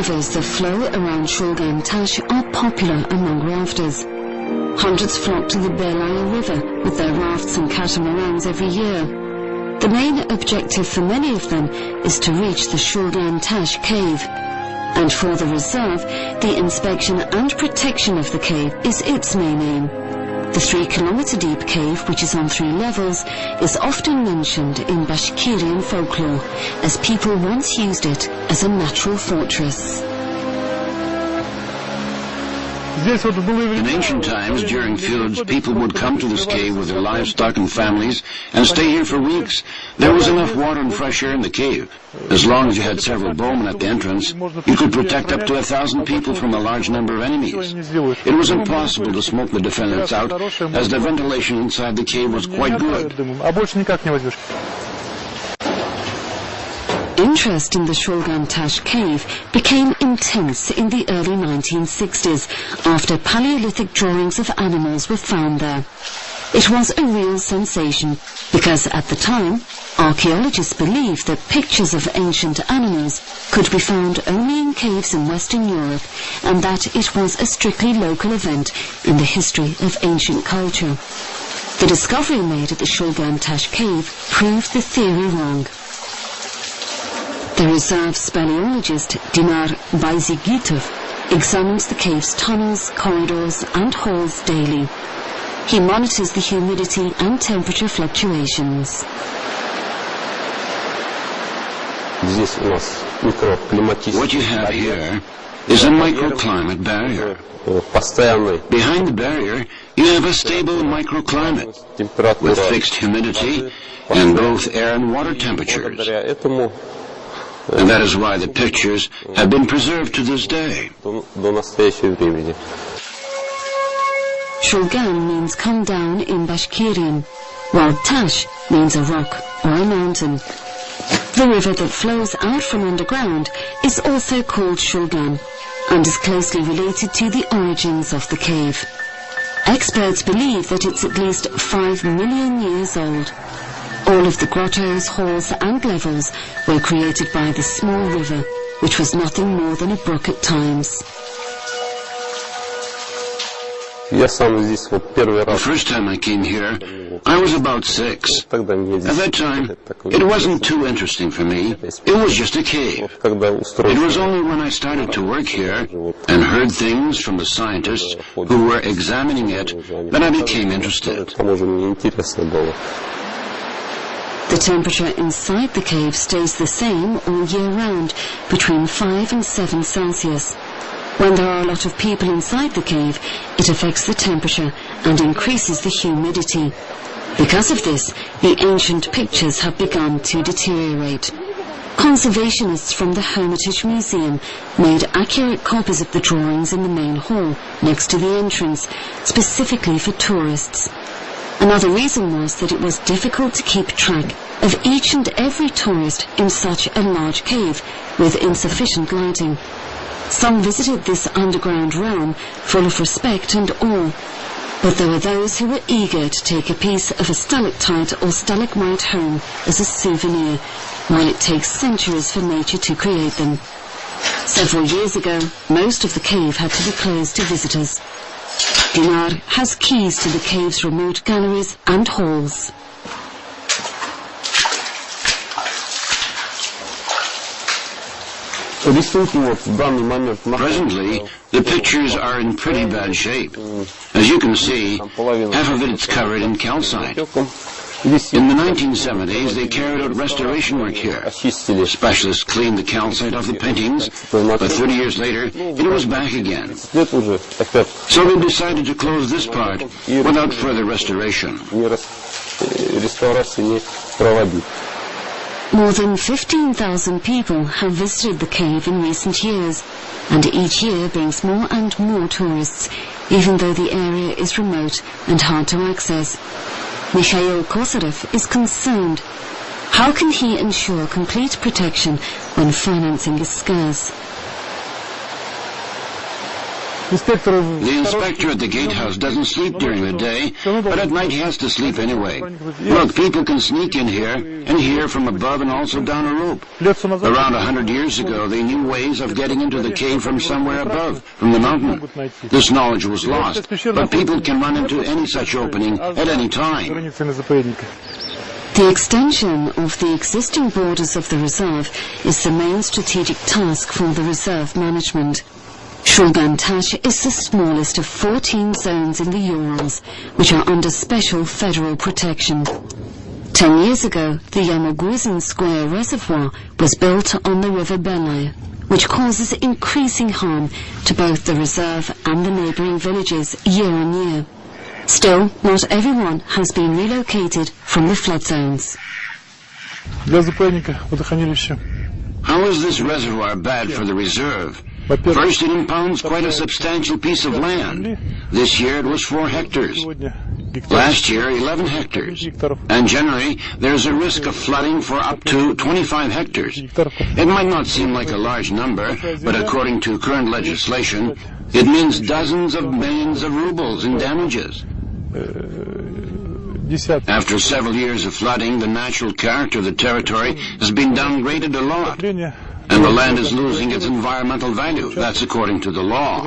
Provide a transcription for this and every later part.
rivers that flow around Shulgan-Tash are popular among rafters. Hundreds flock to the Belaya River with their rafts and catamarans every year. The main objective for many of them is to reach the Shulgan-Tash cave. And for the reserve, the inspection and protection of the cave is its main aim. The 3-kilometer deep cave, which is on 3 levels, is often mentioned in Bashkirian folklore, as people once used it as a natural fortress. In ancient times, during floods, people would come to this cave with their livestock and families and stay here for weeks. There was enough water and fresh air in the cave. As long as you had several bowmen at the entrance, you could protect up to 1,000 people from a large number of enemies. It was impossible to smoke the defendants out, as the ventilation inside the cave was quite good. Interest in the Shulgan-Tash cave became intense in the early 1960s after Paleolithic drawings of animals were found there. It was a real sensation because at the time, archaeologists believed that pictures of ancient animals could be found only in caves in Western Europe and that it was a strictly local event in the history of ancient culture. The discovery made at the Shulgan-Tash cave proved the theory wrong. The reserve speleologist Dinar Bayzigitov examines the cave's tunnels, corridors and halls daily. He monitors the humidity and temperature fluctuations. What you have here is a microclimate barrier. Behind the barrier, you have a stable microclimate with fixed humidity and both air and water temperatures. And that is why the pictures have been preserved to this day. Shulgan means come down in Bashkirian, while Tash means a rock or a mountain. The river that flows out from underground is also called Shulgan and is closely related to the origins of the cave. Experts believe that it's at least 5 million years old. All of the grottos, halls and levels were created by the small river, which was nothing more than a brook at times. The first time I came here, I was about 6. At that time, it wasn't too interesting for me. It was just a cave. It was only when I started to work here and heard things from the scientists who were examining it that I became interested. The temperature inside the cave stays the same all year round, between 5 and 7 Celsius. When there are a lot of people inside the cave, it affects the temperature and increases the humidity. Because of this, the ancient pictures have begun to deteriorate. Conservationists from the Hermitage Museum made accurate copies of the drawings in the main hall, next to the entrance, specifically for tourists. Another reason was that it was difficult to keep track of each and every tourist in such a large cave with insufficient lighting. Some visited this underground realm full of respect and awe, but there were those who were eager to take a piece of a stalactite or stalagmite home as a souvenir, while it takes centuries for nature to create them. Several years ago, most of the cave had to be closed to visitors. Dinar has keys to the cave's remote galleries and halls. Presently, the pictures are in pretty bad shape. As you can see, half of it is covered in calcite. In the 1970s, they carried out restoration work here. Specialists cleaned the calcite off the paintings, but 30 years later, it was back again. So they decided to close this part without further restoration. More than 15,000 people have visited the cave in recent years, and each year brings more and more tourists, even though the area is remote and hard to access. Mikhail Kosarev is concerned. How can he ensure complete protection when financing is scarce? The inspector at the gatehouse doesn't sleep during the day, but at night he has to sleep anyway. Look, people can sneak in here and hear from above and also down a rope. Around 100 years ago, they knew ways of getting into the cave from somewhere above, from the mountain. This knowledge was lost, but people can run into any such opening at any time. The extension of the existing borders of the reserve is the main strategic task for the reserve management. Shulgan-Tash is the smallest of 14 zones in the Urals, which are under special federal protection. 10 years ago, the Yamoguzin Square Reservoir was built on the river Belaya, which causes increasing harm to both the reserve and the neighboring villages year on year. Still, not everyone has been relocated from the flood zones. How is this reservoir bad for the reserve? First, it impounds quite a substantial piece of land. This year it was 4 hectares. Last year, 11 hectares. And generally, there's a risk of flooding for up to 25 hectares. It might not seem like a large number, but according to current legislation, it means dozens of millions of rubles in damages. After several years of flooding, the natural character of the territory has been downgraded a lot, and the land is losing its environmental value. That's according to the law.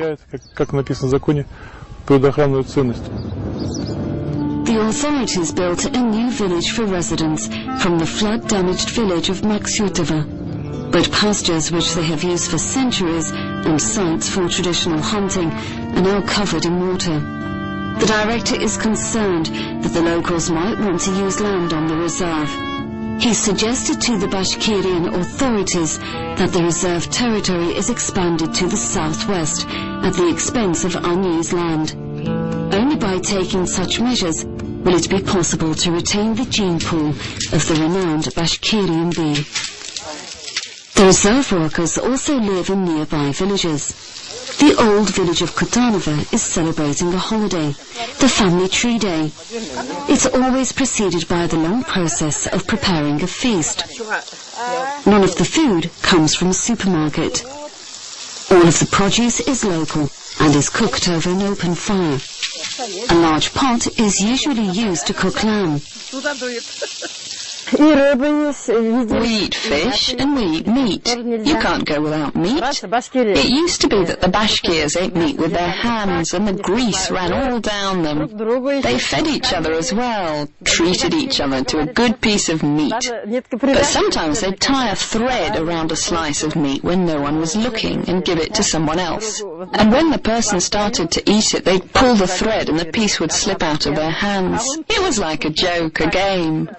The authorities built a new village for residents from the flood-damaged village of Maksyutovo, but pastures which they have used for centuries and sites for traditional hunting are now covered in water. The director is concerned that the locals might want to use land on the reserve. He suggested to the Bashkirian authorities that the reserve territory is expanded to the southwest at the expense of unused land. Only by taking such measures will it be possible to retain the gene pool of the renowned Bashkirian bee. The reserve workers also live in nearby villages. The old village of Kutanova is celebrating a holiday, the Family Tree Day. It's always preceded by the long process of preparing a feast. None of the food comes from a supermarket. All of the produce is local and is cooked over an open fire. A large pot is usually used to cook lamb. We eat fish and we eat meat. You can't go without meat. It used to be that the Bashkirs ate meat with their hands and the grease ran all down them. They fed each other as well, treated each other to a good piece of meat. But sometimes they'd tie a thread around a slice of meat when no one was looking and give it to someone else. And when the person started to eat it, they'd pull the thread and the piece would slip out of their hands. It was like a joke, a game.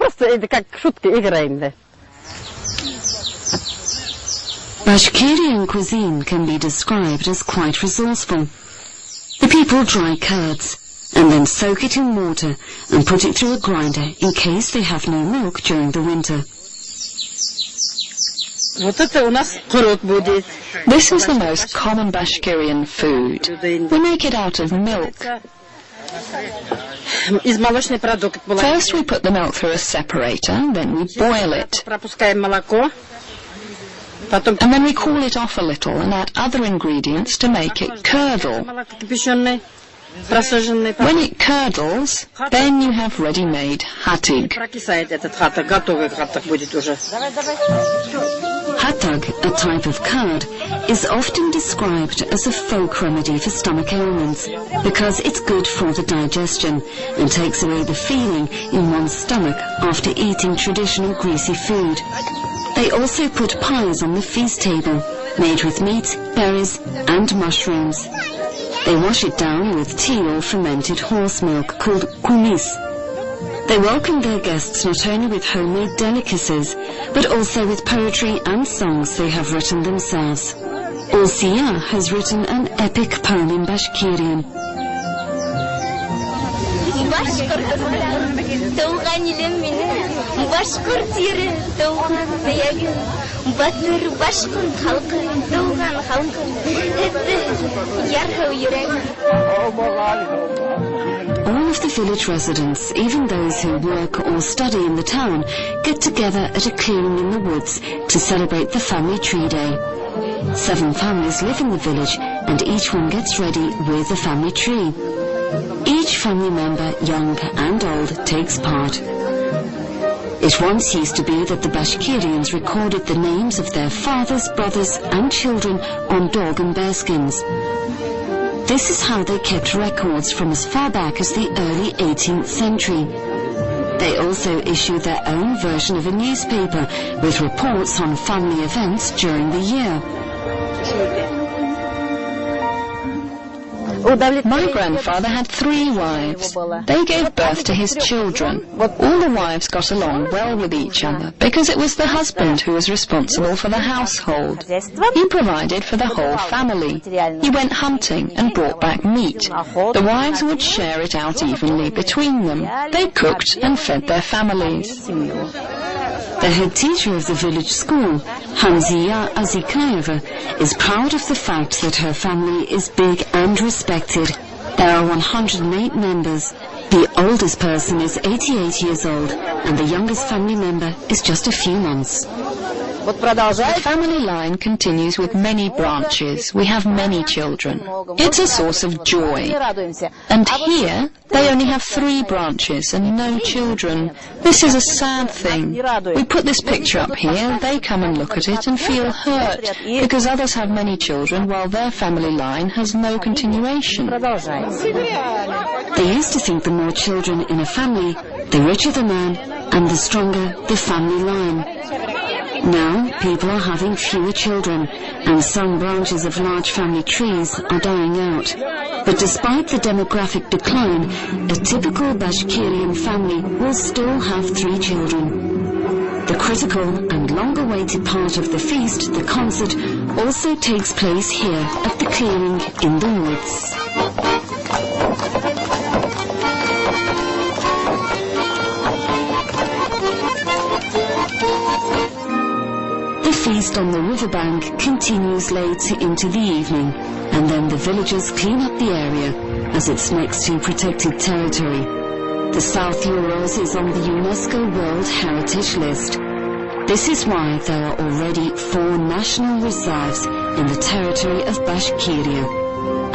Bashkirian cuisine can be described as quite resourceful. The people dry curds and then soak it in water and put it through a grinder in case they have no milk during the winter. This is the most common Bashkirian food. We make it out of milk. First we put the milk through a separator, then we boil it. And then we cool it off a little and add other ingredients to make it curdle. When it curdles, then you have ready-made hatag. Hatag, a type of curd, is often described as a folk remedy for stomach ailments because it's good for the digestion and takes away the feeling in one's stomach after eating traditional greasy food. They also put pies on the feast table, made with meat, berries and mushrooms. They wash it down with tea or fermented horse milk called kumis. They welcome their guests not only with homemade delicacies, but also with poetry and songs they have written themselves. Olsiya has written an epic poem in Bashkirian. All of the village residents, even those who work or study in the town, get together at a clearing in the woods to celebrate the Family Tree Day. 7 families live in the village and each one gets ready with a family tree. Each family member, young and old, takes part. It once used to be that the Bashkirians recorded the names of their fathers, brothers and children on dog and bear skins. This is how they kept records from as far back as the early 18th century. They also issued their own version of a newspaper with reports on family events during the year. My grandfather had 3 wives. They gave birth to his children. All the wives got along well with each other because it was the husband who was responsible for the household. He provided for the whole family. He went hunting and brought back meat. The wives would share it out evenly between them. They cooked and fed their families. The head teacher of the village school, Hamziya Azikayeva, is proud of the fact that her family is big and respected. There are 108 members. The oldest person is 88 years old, and the youngest family member is just a few months. The family line continues with many branches. We have many children. It's a source of joy. And here, they only have 3 branches and no children. This is a sad thing. We put this picture up here. They come and look at it and feel hurt because others have many children while their family line has no continuation. They used to think the more children in a family, the richer the man and the stronger the family line. Now, people are having fewer children, and some branches of large family trees are dying out. But despite the demographic decline, a typical Bashkirian family will still have 3 children. The critical and long-awaited part of the feast, the concert, also takes place here at the clearing in the woods. The feast on the riverbank continues late into the evening, and then the villagers clean up the area as it's next to protected territory. The South Urals is on the UNESCO World Heritage List. This is why there are already 4 national reserves in the territory of Bashkiria,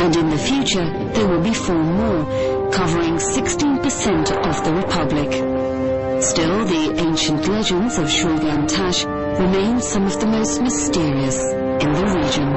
and in the future there will be 4 more, covering 16% of the republic. Still, the ancient legends of Shulgan-Tash remain some of the most mysterious in the region.